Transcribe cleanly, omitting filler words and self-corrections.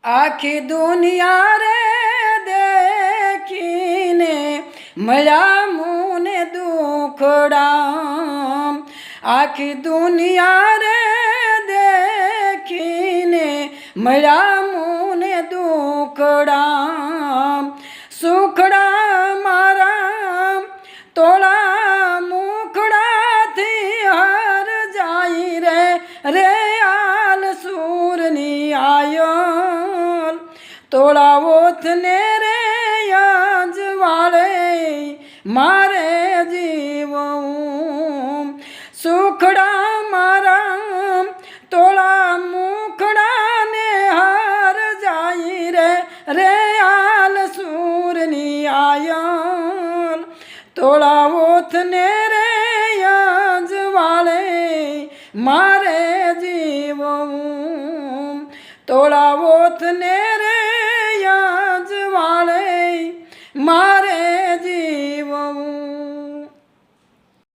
आखी दुनिया रे देखीने मळ्या मुने दुखड़ा। आखी दुनिया रे देखीने मळ्या मुने दुखड़ा। सुखड़ा मारा तोड़ा मुखड़ा थी हर जाई रे आल सूरनी आयल। तोड़ा ओथने रे आज वाले मारे जीवों। सुखड़ा मारा तोड़ा मुखड़ा ने हार जाई रे आल सूरनी आयल। तोड़ा ओथने रे आज वाले मारे जीवों। तोड़ा ओथने रे आज वाले